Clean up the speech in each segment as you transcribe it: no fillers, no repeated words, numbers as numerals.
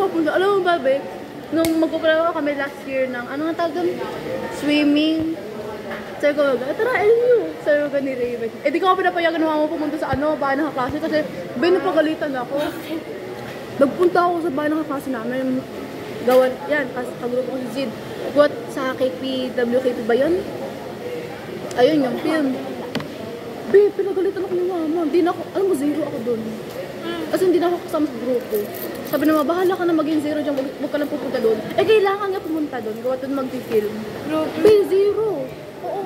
nakapunta. Alam mo ba, babe? Nung magpapalawa kami last year ng, ano nga tawag doon? Swimming. Sabi ko, tara, LU. Sabi ko ni Raven. Eh, di ko ako pinapayagan ng mama pumunta sa bahay ng kaklase kasi binapagalitan ako. Nagpunta ako sa bahay ng kaklase namin. Gawan, yan, kagrupo ko si Zid. What, sa KPWKP ba yun? Ayun yung film. Babe, pinagalitan ako ng mama. Hindi na ako, alam mo, zero ako doon. Kasi hindi na ako kasama sa grupo. Sabi naman, bahala ka na maging zero dyan, huwag ka lang pupunta doon. Eh, kailangan nga pumunta doon, gawa doon mag-film. Babe, zero. Oo.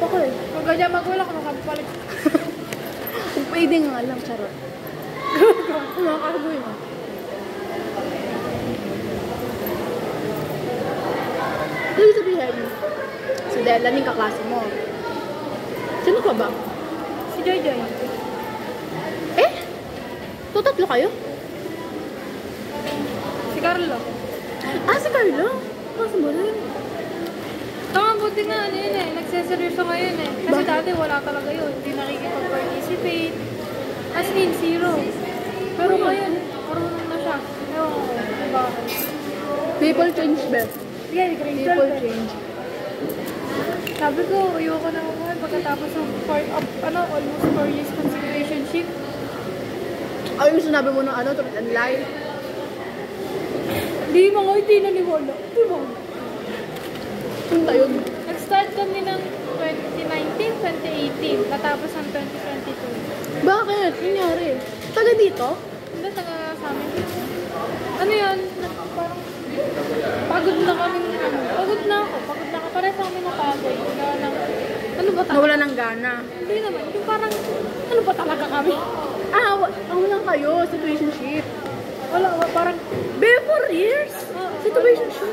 Okay. Kung ganyan magulang ko, makapalik. Kung pwede nga lang, charot. Makakagoy mo. Dito sabihin, si Della, ning kaklase mo. Sino ka ba? Si Joy Joy. Eh? Tatlo kayo? Si Carlo. Ah, si Carlo? Kasi mo rin. Tama, buti nga ano yun eh. Nagseseryoso ngayon eh. Kasi dati wala talaga yun. Hindi nakikipag-participate. As in, zero. Pero ngayon, marunong na siya. Ewan ko, diba? People change, Beth. Yeah, grade 12 People eh. change. Sabi ko, ayoko na mamuhay pagkatapos ng almost 4 years consideration. Ay, yung sinabi mo ng truth and lie. Hindi naniwala. Di ba? Punta yun. Nag-start kami ng 2019, 2018. Natapos ng 2022. Bakit? Nangyari? Taga dito? Hindi, taga sa amin. Ano yan? Parang pagod na kami. Pagod na ako. Parang sa amin napagod. Ano ba talaga? Nawala ng gana. Hindi naman. Yung parang, ano ba talaga kami? Ah, lang kayo. Situationship. Wala, parang, Be, 4 years? Situationship.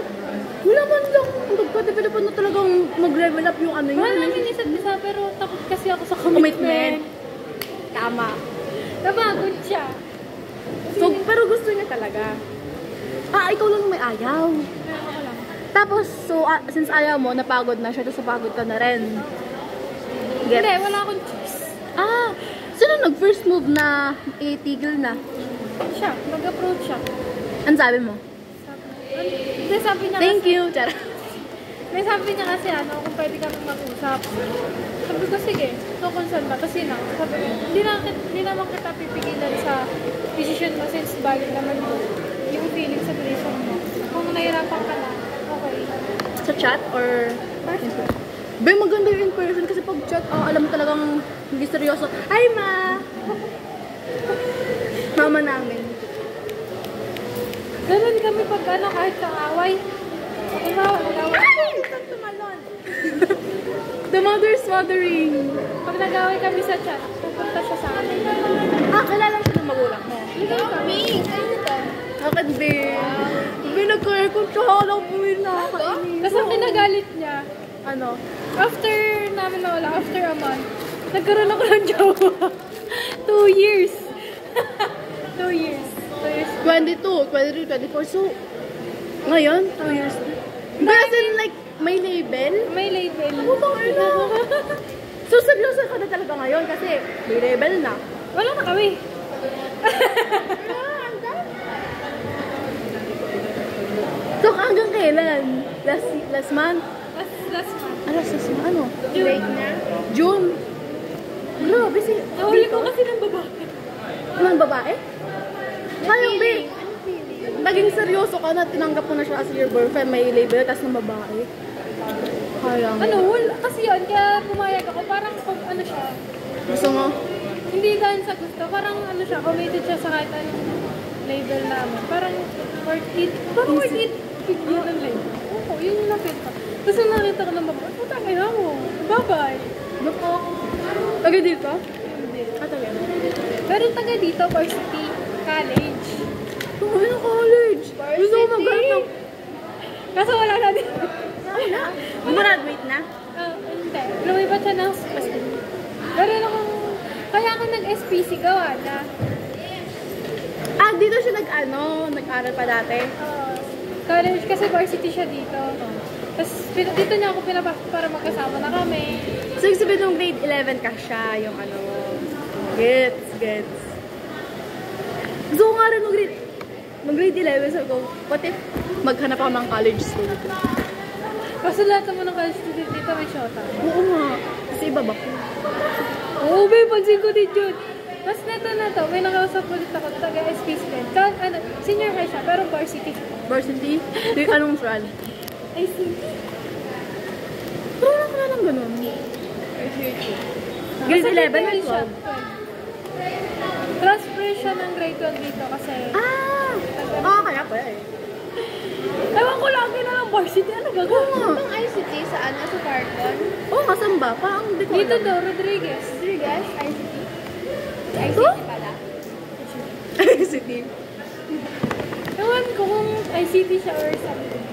Wala man lang. Magpatipid-tipid na talagang mag-level up yung ano yun. wala namin isa't isa, pero takot kasi ako sa Commitment. commitment. Tama. Napagod siya. So, pero gusto niya talaga. Ah, ikaw lang may ayaw. Pero ako lang. Tapos, so, since ayaw mo, napagod na siya, tapos napagod ka na rin. Gets? Hindi, wala akong choice. Ah, sino nag-first move na itigil na? Siya, nag-approach siya. Ano sabi mo? Sabi niya Thank kasi, you, Chara. sabi niya kasi kung pwede kami mag-usap. Sabi ko, sige, no concern ba? Kasi sabi ko, hindi naman kita pipigilan sa decision mo since bali naman yung feeling sa relation mo. Kung nahirapan ka na, okay. Sa chat or? Be, maganda yung in person kasi pag chat, alam mo talagang hindi seryoso. Hi, Ma! Mama namin. Ganun kami pag kahit sa away. Ay! Saan tumalon? The mother's mothering. Pag nag-away kami sa chat, pupunta siya sa amin. Ah, kilala siya ng magulang mo. Ligay kami. Bakit, Be? Be, nagka-aircon siya. Alam po yun nakakainis. Tapos ang pinagalit niya, Ano? after namin nawala, after a month, nagkaroon ako ng jowa. 2 years. 2 years. 2 years. 22, 23, 24. So, ngayon, 2 years. But as in, like, may label? May label. So, seryoso ka na talaga ngayon kasi may label na. Wala na kami. So, hanggang kailan? Last month? Last month. Last month? Ano? June na. June? Grabe si... Nahuli ko kasi ng babae. Anong babae? Kaya, Be. Naging seryoso ka na, tinanggap mo na siya as your boyfriend, may label, tas ng babae. Kaya mo. Ano, wala. Kasi yun, kaya pumayag ako. Parang pag ano siya. Gusto mo? Hindi dahil sa gusto. Parang ano siya, committed siya sa kahit anong label namin. Parang worth it. Parang worth it. Yun ang label. Oo, yun yung nakita. Tapos nakita ko ng babae, putang ina mo. Bye-bye. Baka. Taga dito? Hindi. Taga. Pero taga dito, Varsity College. Ano college? Gusto ko mag-graduate. Kaso wala na din. Wala. Graduate na? Hindi. Lumipat siya ng school. Pero kaya ako nag-SPC gawa na. Ah, dito siya nag-aral pa dati. College kasi varsity siya dito. Tapos dito niya ako pinapasok para magkasama na kami. So, yung sabihin nung grade 11 ka siya, yung Gets. Gusto ko nga rin nung Mag-grade 11, sabi ko, what if maghanap ako ng college student? Kasi lahat naman ng college student dito may shota. Oo nga. Kasi iba ba ko? Oo, babe, pansin ko din yun. Mas neto na to, may nakausap ulit ako, taga-SP student. Senior high siya, pero varsity. Varsity? Anong tral? ICT. Pero wala ka na lang ganun. Grade 11 or 12? Transfer siya ng grade 12 dito kasi... Kaya pa eh. Ewan ko lagi na lang varsity. Ano gagawin? Ang ICT saan? Sa Carton? Oo, saan ba? Parang hindi ko Dito alam. daw, Rodriguez. Rodriguez? ICT? Ito? ICT pala. ICT. Ewan ko kung ICT siya or something.